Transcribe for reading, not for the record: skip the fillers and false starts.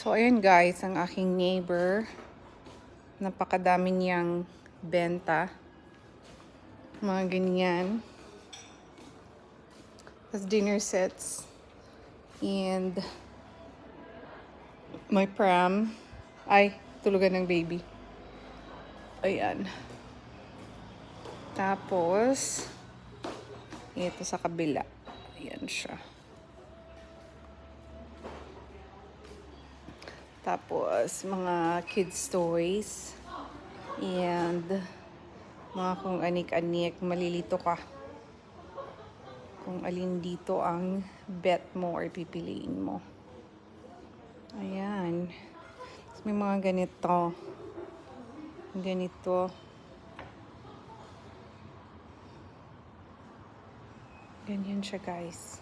So, ayan guys, ang aking neighbor. Napakadami niyang benta. Mga ganyan. Tapos dinner sets. And may pram. Ay, tulugan ng baby. Ayan. Tapos, ito sa kabila. Ayan siya. Tapos, mga kids toys. And, mga kung anik-anik. Malilito ka kung alin dito ang bet mo or pipiliin mo. Ayan. Tapos, may mga ganito. Ganito. Ganyan siya guys.